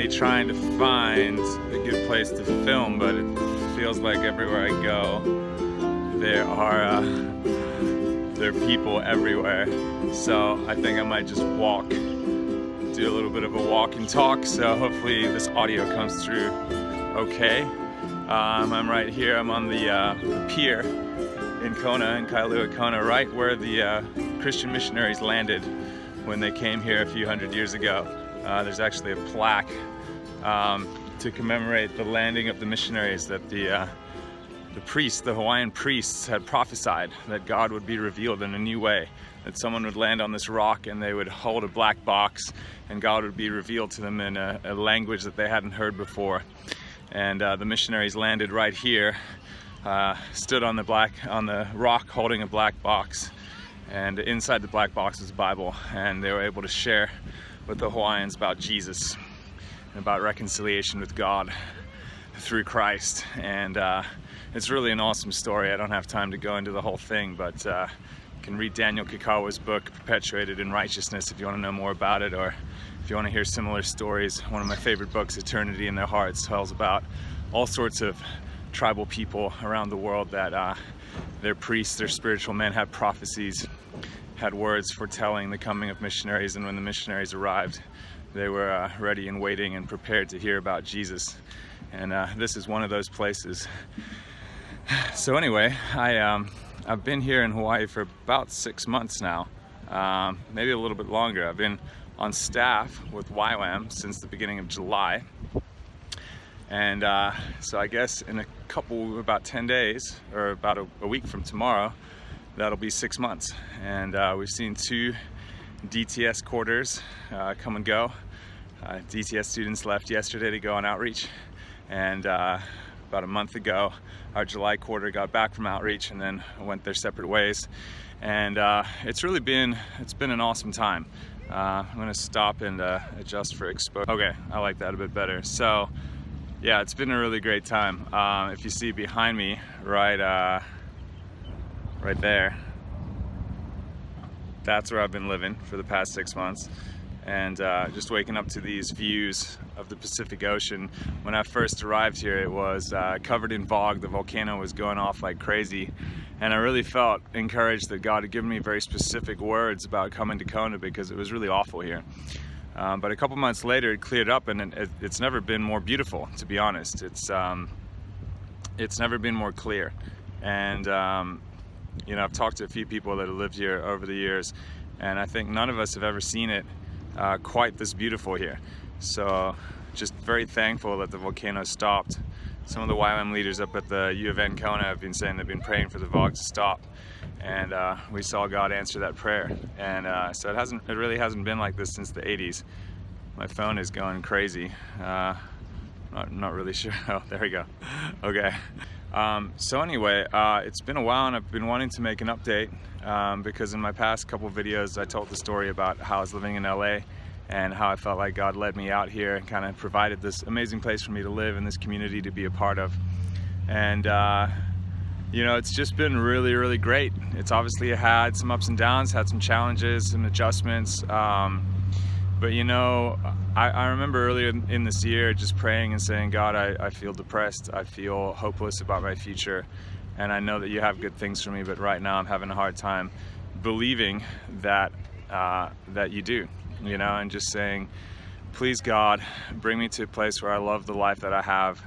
desperately trying to find a good place to film, but it feels like everywhere I go, there are people everywhere. So I think I might just walk, do a little bit of a walk and talk. So hopefully this audio comes through okay. I'm right here. I'm on the pier in Kona, in Kailua, Kona, right where the Christian missionaries landed when they came here a few hundred years ago. There's actually a plaque to commemorate the landing of the missionaries that the Hawaiian priests had prophesied that God would be revealed in a new way, that someone would land on this rock and they would hold a black box and God would be revealed to them in a language that they hadn't heard before. And the missionaries landed right here, stood on the rock holding a black box, and inside the black box is a Bible, and they were able to share with the Hawaiians about Jesus and about reconciliation with God through Christ. And it's really an awesome story. I don't have time to go into the whole thing, but you can read Daniel Kikawa's book, Perpetuated in Righteousness, if you want to know more about it, or if you want to hear similar stories. One of my favorite books, Eternity in Their Hearts, tells about all sorts of tribal people around the world that their priests, their spiritual men, had prophecies, had words foretelling the coming of missionaries, and when the missionaries arrived, they were ready and waiting and prepared to hear about Jesus. And this is one of those places. So anyway, I've been here in Hawaii for about 6 months now, maybe a little bit longer. I've been on staff with YWAM since the beginning of July. And so I guess in about 10 days, or about a week from tomorrow, that'll be 6 months. And we've seen 2 DTS quarters come and go. DTS students left yesterday to go on outreach. And about a month ago, our July quarter got back from outreach and then went their separate ways. And it's been an awesome time. I'm gonna stop and adjust for exposure. Okay, I like that a bit better. So yeah, it's been a really great time. If you see behind me, right there, that's where I've been living for the past 6 months. And just waking up to these views of the Pacific Ocean. When I first arrived here, it was covered in fog. The volcano was going off like crazy. And I really felt encouraged that God had given me very specific words about coming to Kona, because it was really awful here. But a couple months later, it cleared up, and it's never been more beautiful, to be honest. It's never been more clear. And you know, I've talked to a few people that have lived here over the years, and I think none of us have ever seen it quite this beautiful here. So just very thankful that the volcano stopped. Some of the YWAM leaders up at the U of N Kona have been saying they've been praying for the fog to stop, and we saw God answer that prayer. And so it really hasn't been like this since the 80s. My phone is going crazy. Not really sure. Oh, there we go. Okay. So anyway, it's been a while, and I've been wanting to make an update because in my past couple videos I told the story about how I was living in LA and how I felt like God led me out here and kind of provided this amazing place for me to live and this community to be a part of. And you know, it's just been really, really great. It's obviously had some ups and downs, had some challenges and adjustments. But you know, I remember earlier in this year just praying and saying, God, I feel depressed. I feel hopeless about my future. And I know that you have good things for me, but right now I'm having a hard time believing that you do, you know, and just saying, please God, bring me to a place where I love the life that I have.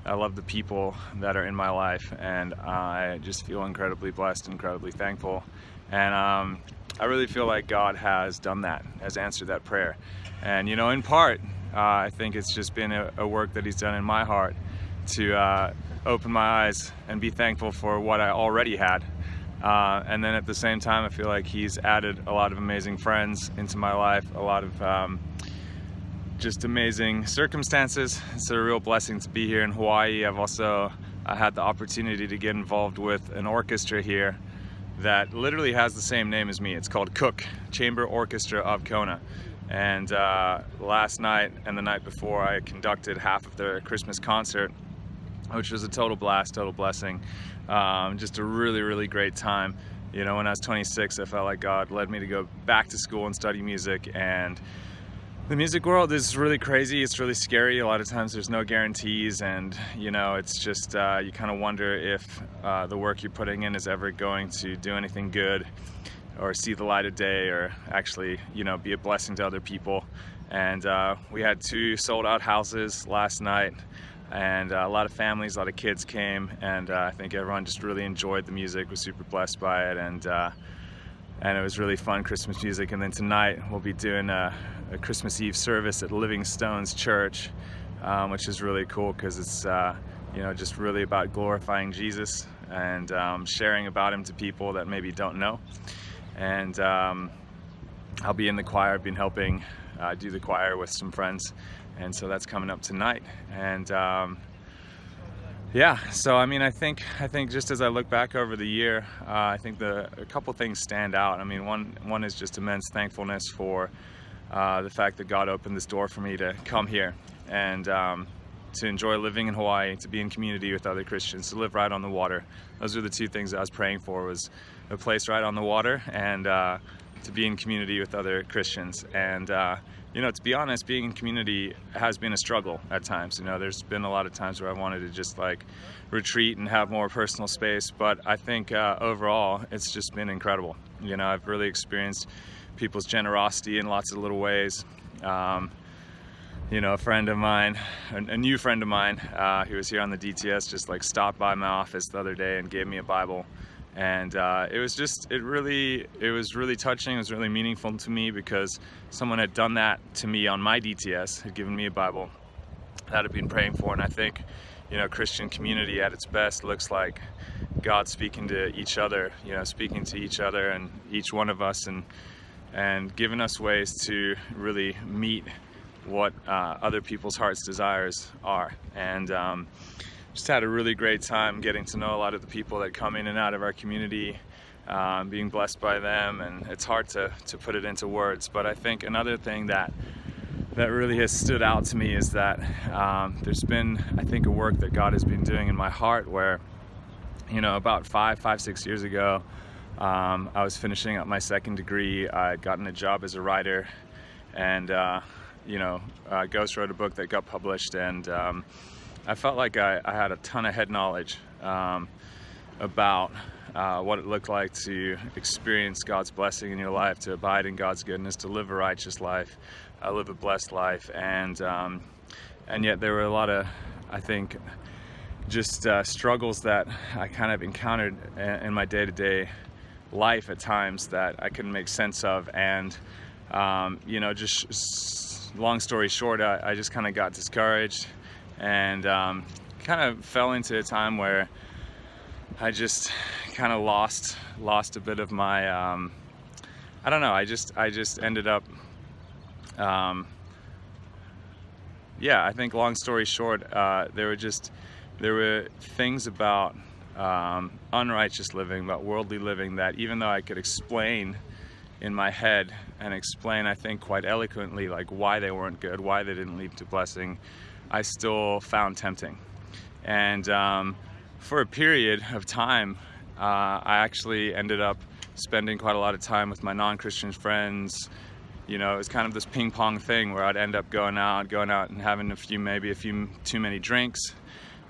I love the people that are in my life, and I just feel incredibly blessed, incredibly thankful. And I really feel like God has done that, has answered that prayer. And you know, in part, I think it's just been a work that He's done in my heart to open my eyes and be thankful for what I already had. And then at the same time, I feel like He's added a lot of amazing friends into my life, a lot of just amazing circumstances. It's a real blessing to be here in Hawaii. I've also had the opportunity to get involved with an orchestra here that literally has the same name as me. It's called Cook, Chamber Orchestra of Kona. And last night and the night before, I conducted half of their Christmas concert, which was a total blast, total blessing. Just a really, really great time. You know, when I was 26, I felt like God led me to go back to school and study music, and The music world is really crazy. It's really scary. A lot of times there's no guarantees, and it's just you kind of wonder if the work you're putting in is ever going to do anything good or see the light of day, or actually be a blessing to other people. And we had 2 sold out houses last night, and a lot of families, a lot of kids came, and I think everyone just really enjoyed the music, was super blessed by it, and it was really fun Christmas music. And then tonight we'll be doing a Christmas Eve service at Living Stones Church, which is really cool because it's just really about glorifying Jesus and sharing about him to people that maybe don't know. And I'll be in the choir. I've been helping do the choir with some friends, and so that's coming up tonight. And yeah, so I think just as I look back over the year, I think a couple things stand out. One is just immense thankfulness for the fact that God opened this door for me to come here and to enjoy living in Hawaii, to be in community with other Christians, to live right on the water. Those are the 2 things I was praying for, was a place right on the water and to be in community with other Christians. And to be honest, being in community has been a struggle at times. There's been a lot of times where I wanted to just retreat and have more personal space, but I think overall it's just been incredible. I've really experienced people's generosity in lots of little ways. A friend of mine, a new friend of mine who was here on the DTS, just stopped by my office the other day and gave me a Bible. And it was really touching. It was really meaningful to me because someone had done that to me on my DTS, had given me a Bible that I'd been praying for. And I think, Christian community at its best looks like God speaking to each other, speaking to each other and each one of us, and giving us ways to really meet what other people's heart's desires are. And just had a really great time getting to know a lot of the people that come in and out of our community, being blessed by them, and it's hard to put it into words. But I think another thing that really has stood out to me is that there's been, I think, a work that God has been doing in my heart where, about 5-6 years ago, I was finishing up my 2nd degree. I had gotten a job as a writer, and Ghost wrote a book that got published, and I felt like I had a ton of head knowledge about what it looked like to experience God's blessing in your life, to abide in God's goodness, to live a righteous life, live a blessed life. And yet there were a lot of, I think, just struggles that I kind of encountered in my day-to-day life at times that I couldn't make sense of. And just long story short, I just kind of got discouraged, and kind of fell into a time where I just kind of lost a bit of my I don't know, I just ended up I think long story short, there were things about unrighteous living, about worldly living, that even though I could explain in my head and explain, I think, quite eloquently, why they weren't good, why they didn't lead to blessing, I still found tempting. And for a period of time, I actually ended up spending quite a lot of time with my non-Christian friends. It was kind of this ping pong thing where I'd end up going out and having maybe a few too many drinks,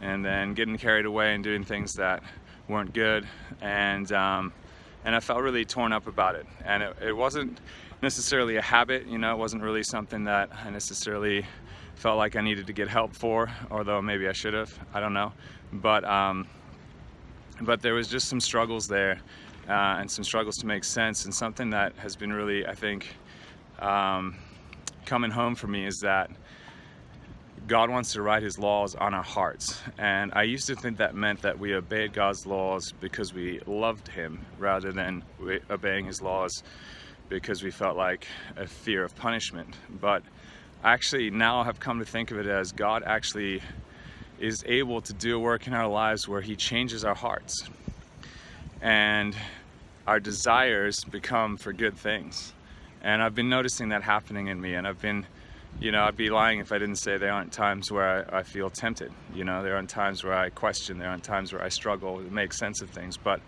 and then getting carried away and doing things that weren't good. And I felt really torn up about it. And it wasn't necessarily a habit, it wasn't really something that I necessarily felt like I needed to get help for, although maybe I should have, I don't know. But there was just some struggles there, and some struggles to make sense. And something that has been really, I think, coming home for me is that God wants to write his laws on our hearts. And I used to think that meant that we obeyed God's laws because we loved him, rather than obeying his laws because we felt like a fear of punishment. But actually now I have come to think of it as God actually is able to do a work in our lives where he changes our hearts, and our desires become for good things. And I've been noticing that happening in me, and I've been, I'd be lying if I didn't say there aren't times where I feel tempted. There aren't times where I question, there aren't times where I struggle to make sense of things. But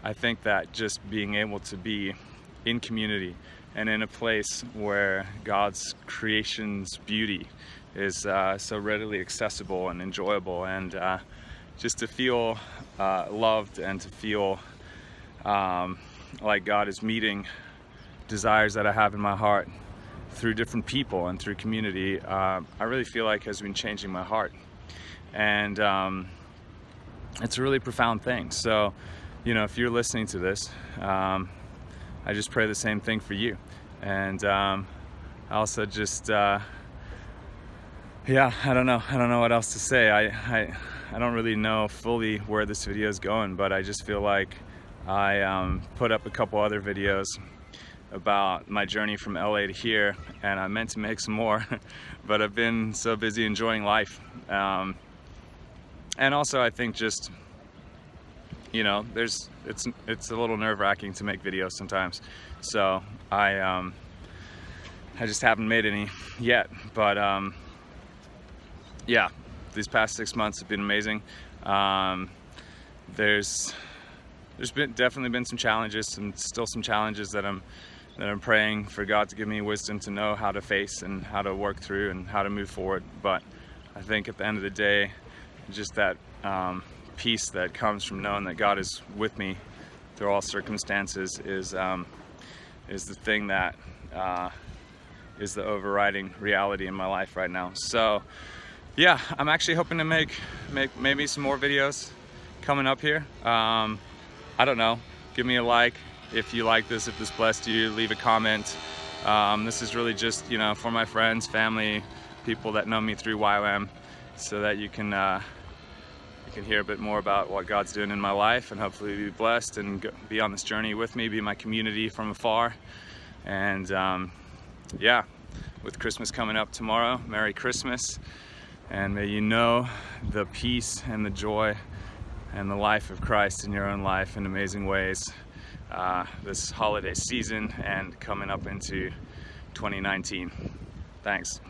I think that just being able to be in community and in a place where God's creation's beauty is so readily accessible and enjoyable, and just to feel loved and to feel like God is meeting desires that I have in my heart through different people and through community, I really feel like has been changing my heart. And it's a really profound thing. So, you know, if you're listening to this, I just pray the same thing for you. And I also just, yeah, I don't know what else to say. I don't really know fully where this video is going, but I just feel like I put up a couple other videos about my journey from LA to here, and I meant to make some more, but I've been so busy enjoying life. And also I think just, you know, it's a little nerve-wracking to make videos sometimes. So I just haven't made any yet, but yeah, these past 6 months have been amazing. There's definitely been some challenges, and still some challenges that I'm praying for God to give me wisdom to know how to face and how to work through and how to move forward. But I think at the end of the day, just that peace that comes from knowing that God is with me through all circumstances is the thing that is the overriding reality in my life right now. So yeah, I'm actually hoping to make maybe some more videos coming up here. I don't know, give me a like if you like this, if this blessed you, leave a comment. This is really just, you know, for my friends, family, people that know me through YWAM, so that you can hear a bit more about what God's doing in my life, and hopefully be blessed and be on this journey with me, be my community from afar. And yeah, with Christmas coming up tomorrow, Merry Christmas, and may you know the peace and the joy and the life of Christ in your own life in amazing ways this holiday season and coming up into 2019. Thanks.